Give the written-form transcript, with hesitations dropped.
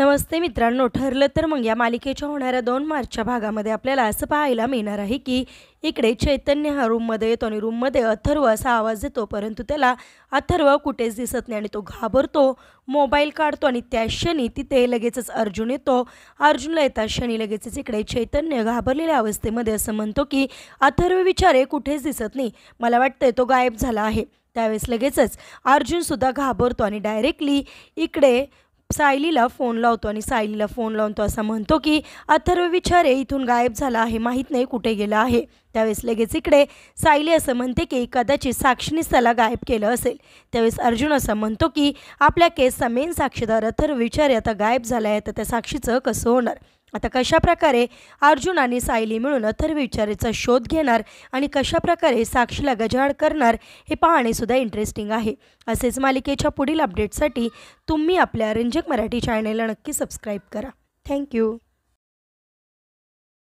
नमस्ते मित्रांनो, ठरलं तर मग या मालिकेच्या होणाऱ्या 2 मार्चच्या भागामध्ये आपल्याला असं पाहायला मिळणार आहे की इकडे चैतन्य हा रूममध्ये येतो आणि रूममध्ये अथर्व असा आवाज येतो, परंतु त्याला अथर्व कुठेच दिसत नाही आणि तो घाबरतो. मोबाईल काढतो आणि त्या क्षणी तिथे लगेचच अर्जुन येतो. अर्जुनला येता क्षणी लगेचच इकडे चैतन्य घाबरलेल्या अवस्थेमध्ये असं म्हणतो की अथर्व विचारे कुठेच दिसत नाही, मला वाटतंय तो गायब झाला आहे. त्यावेळेस लगेचच अर्जुनसुद्धा घाबरतो आणि डायरेक्टली इकडे सायलीला फोन लावतो आणि सायलीला फोन लावून तो असं म्हणतो की अथर्व विचारे इथून गायब झाला आहे, माहीत नाही कुठे गेला आहे. त्यावेळेस लगेच इकडे सायली असं म्हणते की कदाचित साक्षीनेच त्याला गायब केलं असेल. त्यावेळेस अर्जुन असं म्हणतो की आपल्या केसचा मेन साक्षीदार अथर्व विचारे आता गायब झाला आहे, तर त्या साक्षीचं कसं होणार. आता कशाप्रकारे अर्जुन आणि सायली मिळून अथर्व विचारेचा शोध घेणार आणि कशाप्रकारे साक्षीला गजाआड करणार हे पाहणेसुद्धा इंटरेस्टिंग आहे. असेच मालिकेच्या पुढील अपडेटसाठी तुम्ही आपल्या रंजक मराठी चॅनलला नक्की सबस्क्राईब करा. थँक्यू.